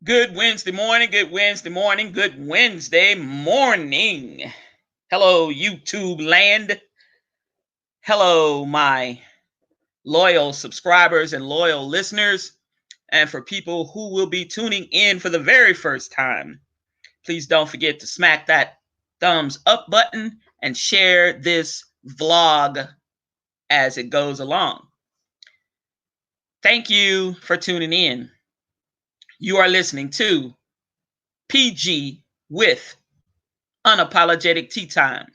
Good Wednesday morning, good Wednesday morning, good Wednesday morning. Hello, YouTube land. Hello, my loyal subscribers and loyal listeners. And for people who will be tuning in for the very first time, please don't forget to smack that thumbs up button and share this vlog as it goes along. Thank you for tuning in. You are listening to PG with Unapologetic Tea Time.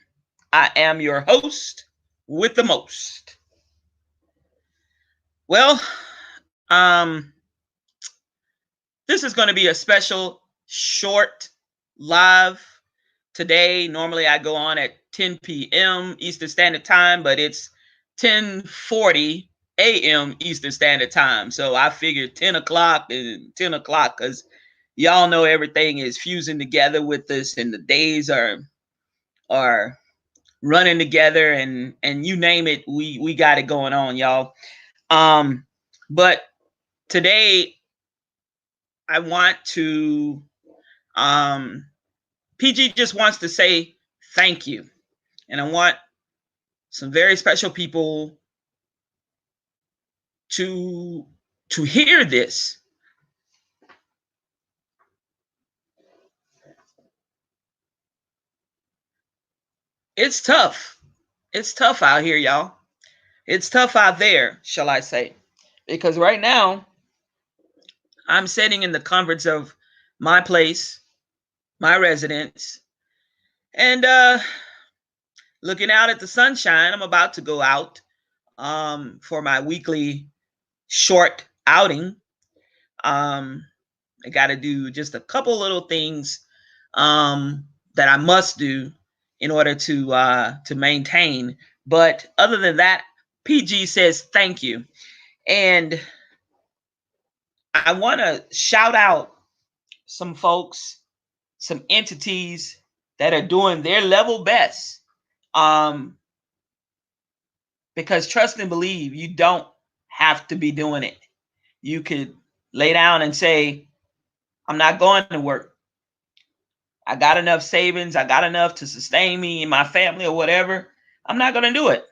I am your host with the most. Well, this is going to be a special short live today. Normally I go on at 10 p.m. Eastern Standard Time, but it's 10:40 a.m. Eastern Standard Time. So I figured 10 o'clock and 10 o'clock because y'all know everything is fusing together with this and the days are running together and you name it, we got it going on, y'all. But today I want to PG just wants to say thank you. And I want some very special people to hear this. It's tough. It's tough out here, y'all. It's tough out there, shall I say. Because right now, I'm sitting in the comforts of my place, my residence, and looking out at the sunshine. I'm about to go out for my weekly short outing. I got to do just a couple little things that I must do in order to maintain. But other than that, PG says thank you, and I want to shout out some folks, some entities that are doing their level best. Because trust and believe, you don't have to be doing it. You could lay down and say, I'm not going to work. I got enough savings. I got enough to sustain me and my family or whatever. I'm not going to do it.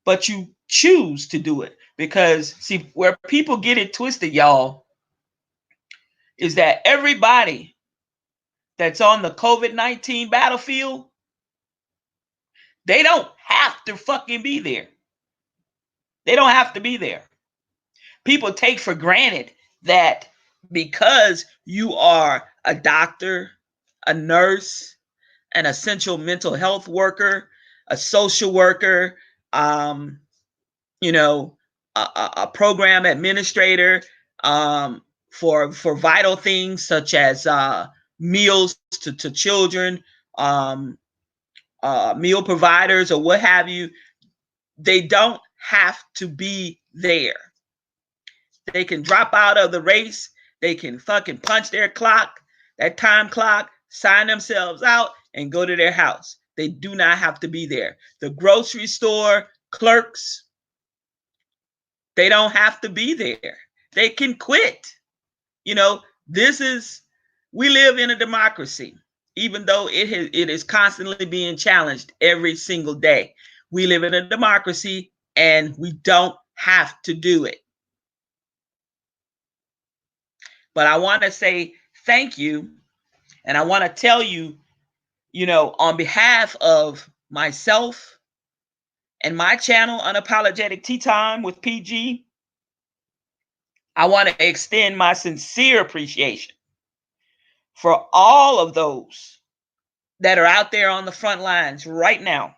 But you choose to do it because, see, where people get it twisted, y'all, is that everybody that's on the COVID-19 battlefield, they don't have to fucking be there. They don't have to be there. People take for granted that because you are a doctor, a nurse, an essential mental health worker, a social worker, you know, a program administrator for vital things such as meals to children, meal providers, or what have you. They don't have to be there. They can drop out of the race. They can fucking punch their clock, that time clock, sign themselves out, and go to their house. They do not have to be there. The grocery store clerks, they don't have to be there. They can quit. You know, we live in a democracy, even though it is constantly being challenged every single day. We live in a democracy and we don't have to do it. But I want to say thank you. And I want to tell you, on behalf of myself and my channel, Unapologetic Tea Time with PG, I want to extend my sincere appreciation for all of those that are out there on the front lines right now.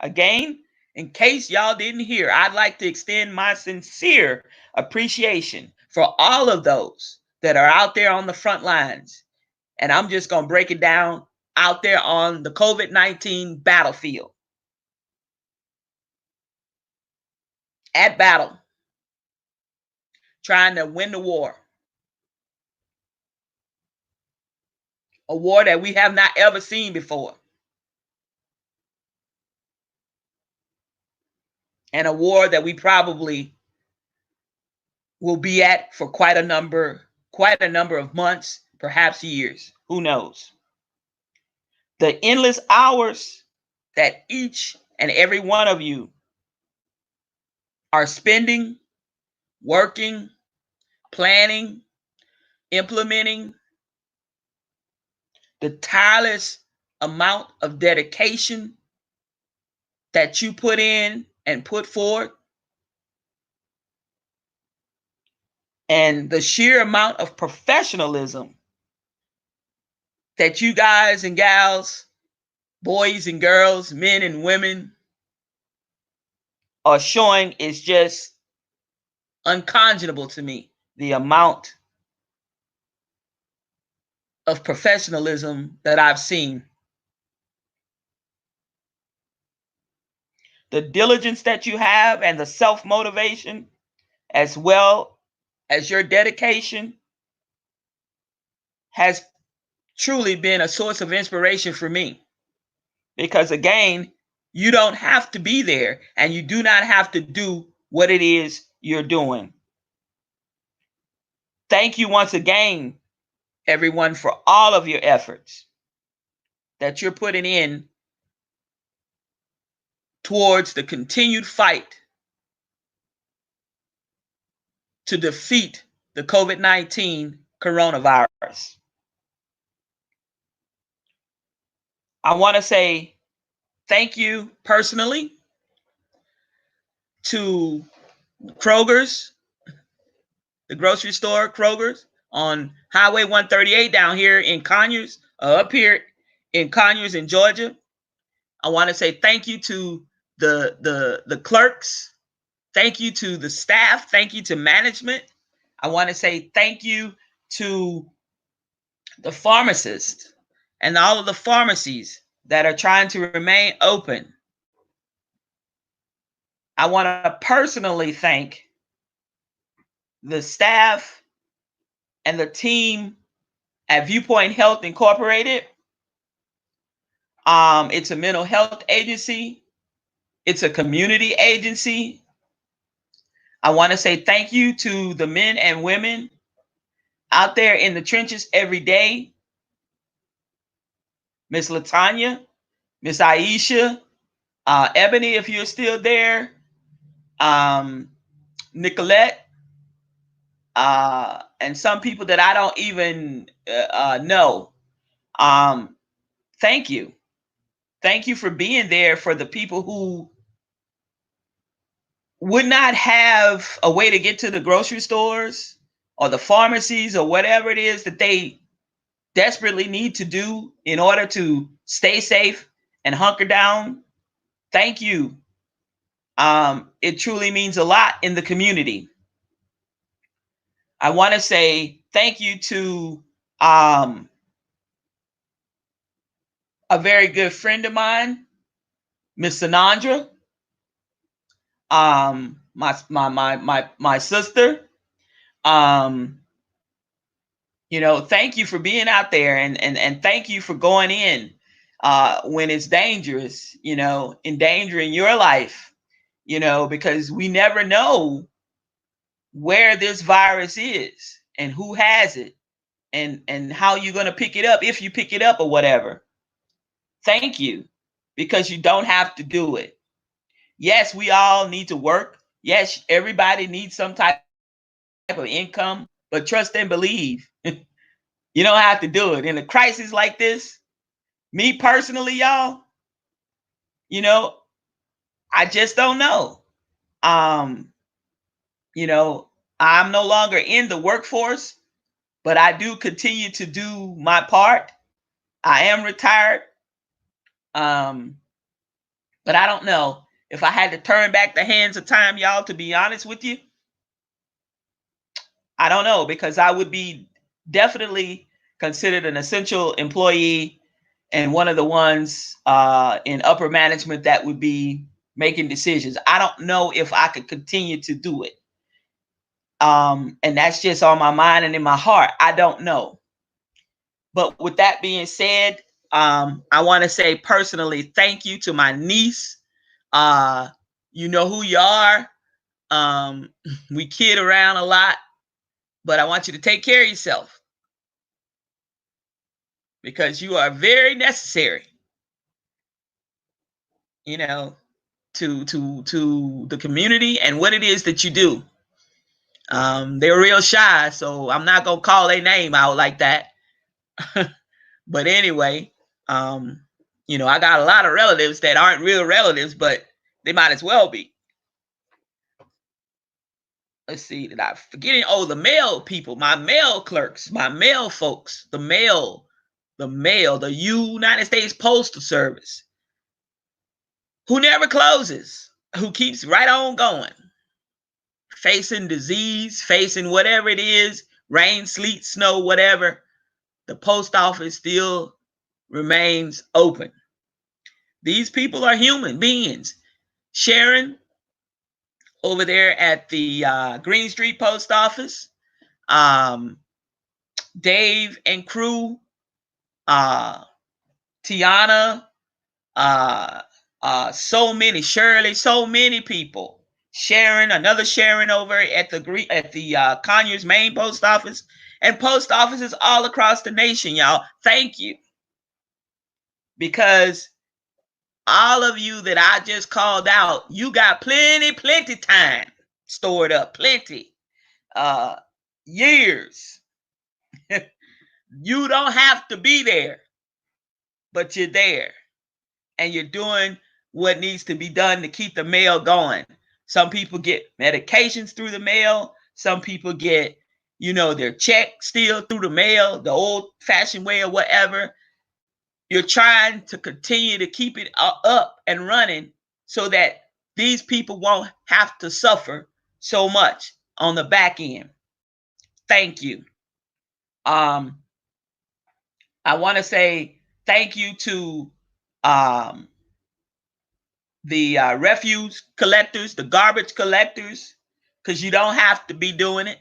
Again, in case y'all didn't hear, I'd like to extend my sincere appreciation for all of those that are out there on the front lines. And I'm just going to break it down out there on the COVID-19 battlefield. At battle, trying to win the war. A war that we have not ever seen before. And a war that we probably will be at for quite a number of months, perhaps years. Who knows? The endless hours that each and every one of you are spending, working, planning, implementing, the tireless amount of dedication that you put in and put forth, and the sheer amount of professionalism that you guys and gals, boys and girls, men and women are showing is just unconscionable to me. The amount of professionalism that I've seen, the diligence that you have, and the self motivation, as well as your dedication, has truly been a source of inspiration for me. Because again, you don't have to be there, and you do not have to do what it is you're doing. Thank you once again, everyone, for all of your efforts that you're putting in towards the continued fight to defeat the COVID-19 coronavirus. I want to say thank you personally to Kroger's, the grocery store Kroger's on Highway 138 down here in Conyers, up here in Conyers in Georgia. I want to say thank you to the clerks. Thank you to the staff. Thank you to management. I want to say thank you to the pharmacists and all of the pharmacies that are trying to remain open. I want to personally thank the staff and the team at Viewpoint Health Incorporated. It's a mental health agency. It's a community agency. I want to say thank you to the men and women out there in the trenches every day. Miss Latanya, Miss Aisha, Ebony, if you're still there, Nicolette, and some people that I don't even know. Thank you. Thank you for being there for the people who would not have a way to get to the grocery stores or the pharmacies or whatever it is that they desperately need to do in order to stay safe and hunker down. Thank you. It truly means a lot in the community. I want to say thank you to a very good friend of mine, Miss Sanandra, my sister. Thank you for being out there, and thank you for going in when it's dangerous, endangering your life, because we never know where this virus is and who has it, and how you're going to pick it up, if you pick it up or whatever. Thank you, because you don't have to do it. Yes, we all need to work. Yes, everybody needs some type of income, but trust and believe. You don't have to do it in a crisis like this. Me personally, y'all, I just don't know. You know, I'm no longer in the workforce, but I do continue to do my part. I am retired. But I don't know if I had to turn back the hands of time, y'all, to be honest with you. I don't know, because I would be definitely considered an essential employee and one of the ones in upper management that would be making decisions. I don't know if I could continue to do it. And that's just on my mind and in my heart. I don't know. But with that being said, I want to say personally thank you to my niece. You know who you are. We kid around a lot, but I want you to take care of yourself because you are very necessary, you know, to the community and what it is that you do. They're real shy, so I'm not gonna call their name out like that. But anyway, I got a lot of relatives that aren't real relatives, but they might as well be. Let's see, did I forgetting? Oh, the mail people, my mail clerks, my mail folks, the United States Postal Service, who never closes, who keeps right on going, facing disease, facing whatever it is, rain, sleet, snow, whatever. The post office still remains open. These people are human beings. Sharon over there at the Green Street Post Office, um, Dave and crew, Tiana, so many, Shirley, so many people. Sharon, another Sharon over at the Conyers main post office, and post offices all across the nation, y'all. Thank you, because all of you that I just called out, you got plenty time stored up, plenty years. You don't have to be there, but you're there, and you're doing what needs to be done to keep the mail going. Some people get medications through the mail. Some people get, their check still through the mail, the old-fashioned way or whatever. You're trying to continue to keep it up and running so that these people won't have to suffer so much on the back end. Thank you. I want to say thank you to the refuse collectors, the garbage collectors, because you don't have to be doing it.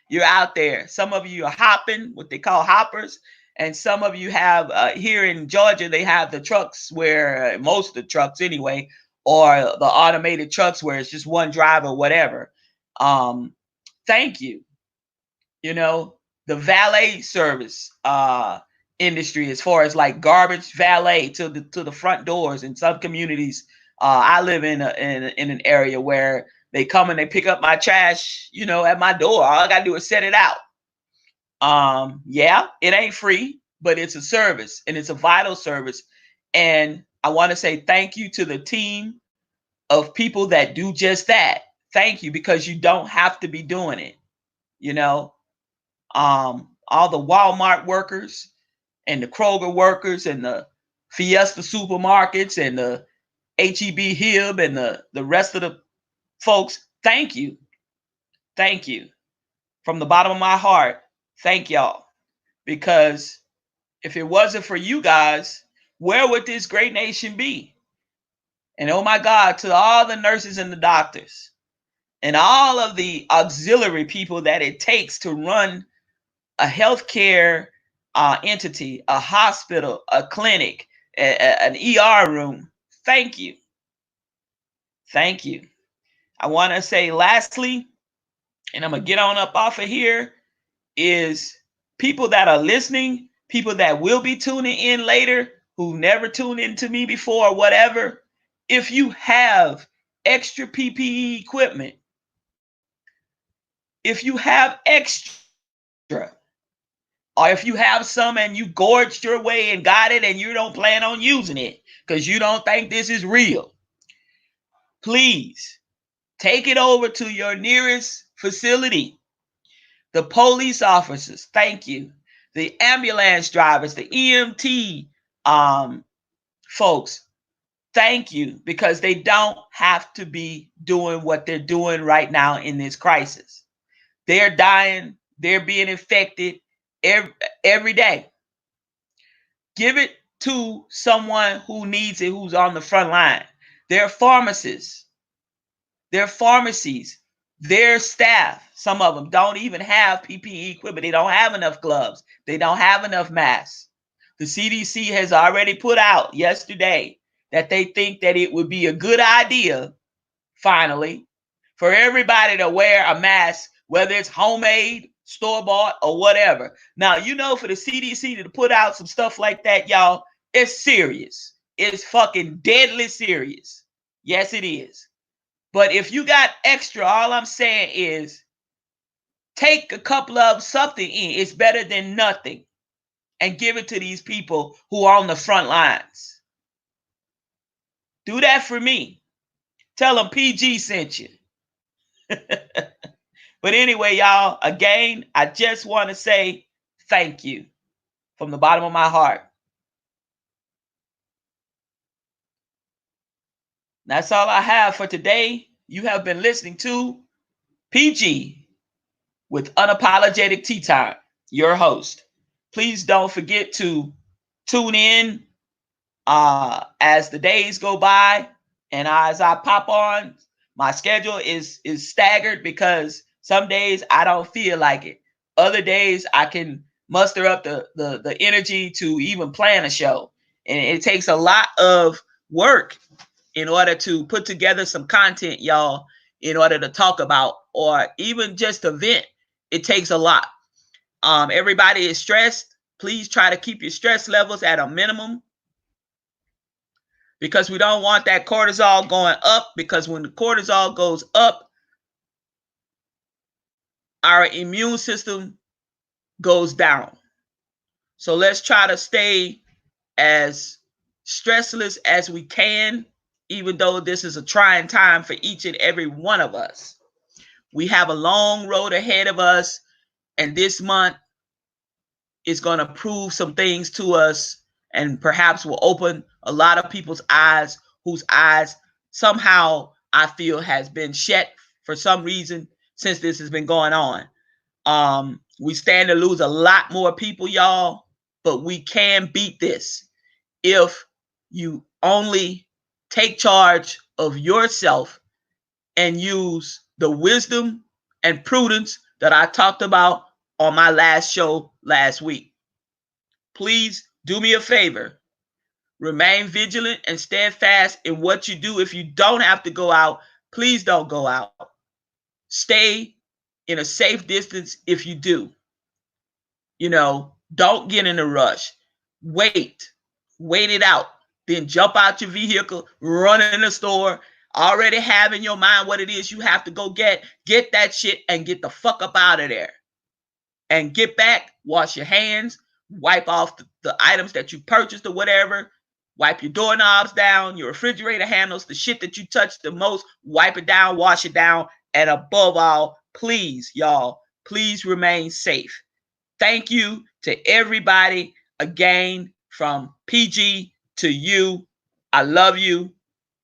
You're out there. Some of you are hopping, what they call hoppers, and some of you have here in Georgia, they have the trucks where most of the trucks anyway, or the automated trucks where it's just one driver, whatever. Thank you. The valet service industry, as far as like garbage valet to the front doors in some communities. I live in an area where they come and they pick up my trash, at my door. All I gotta do is set it out. Yeah, it ain't free, but it's a service, and it's a vital service. And I want to say thank you to the team of people that do just that. Thank you, because you don't have to be doing it. All the Walmart workers and the Kroger workers and the Fiesta supermarkets and the HEB Hib and the rest of the folks, thank you. Thank you. From the bottom of my heart, thank y'all. Because if it wasn't for you guys, where would this great nation be? And oh my God, to all the nurses and the doctors and all of the auxiliary people that it takes to run a healthcare entity, a hospital, a clinic, an ER room. Thank you. Thank you. I want to say lastly, and I'm going to get on up off of here, is people that are listening, people that will be tuning in later, who never tuned into me before or whatever, if you have extra PPE equipment, if you have extra, or if you have some and you gorged your way and got it and you don't plan on using it because you don't think this is real, please take it over to your nearest facility. The police officers, thank you. The ambulance drivers, the EMT folks, thank you, because they don't have to be doing what they're doing right now in this crisis. They're dying. They're being infected every day. Give it to someone who needs it, who's on the front line. Their pharmacists, their pharmacies, their staff, some of them don't even have PPE equipment. They don't have enough gloves. They don't have enough masks. The CDC has already put out yesterday that they think that it would be a good idea, finally, for everybody to wear a mask, whether it's homemade, store-bought, or whatever. Now, you know, for the CDC to put out some stuff like that, y'all, it's serious. It's fucking deadly serious. Yes, it is. But if you got extra, all I'm saying is take a couple of something in. It's better than nothing. And give it to these people who are on the front lines. Do that for me. Tell them PG sent you. But anyway, y'all, again, I just want to say thank you from the bottom of my heart. That's all I have for today. You have been listening to PG with Unapologetic Tea Time, your host. Please don't forget to tune in as the days go by and as I pop on. My schedule is staggered because some days I don't feel like it. Other days I can muster up the energy to even plan a show. And it takes a lot of work in order to put together some content, y'all, in order to talk about or even just to vent. It takes a lot. Everybody is stressed. Please try to keep your stress levels at a minimum, because we don't want that cortisol going up, because when the cortisol goes up, our immune system goes down. So let's try to stay as stressless as we can, even though this is a trying time for each and every one of us. We have a long road ahead of us, and this month is going to prove some things to us and perhaps will open a lot of people's eyes whose eyes somehow I feel has been shut for some reason since this has been going on. We stand to lose a lot more people, y'all, but we can beat this if you only take charge of yourself and use the wisdom and prudence that I talked about on my last show last week. Please do me a favor. Remain vigilant and steadfast in what you do. If you don't have to go out, please don't go out. Stay in a safe distance if you do. You know, don't get in a rush. Wait it out. Then jump out your vehicle, run in the store, already have in your mind what it is you have to go get that shit and get the fuck up out of there. And get back, wash your hands, wipe off the items that you purchased or whatever. Wipe your doorknobs down, your refrigerator handles, the shit that you touch the most, wipe it down, wash it down. And above all, please, y'all, please remain safe. Thank you to everybody again, from PG to you. I love you.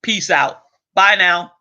Peace out. Bye now.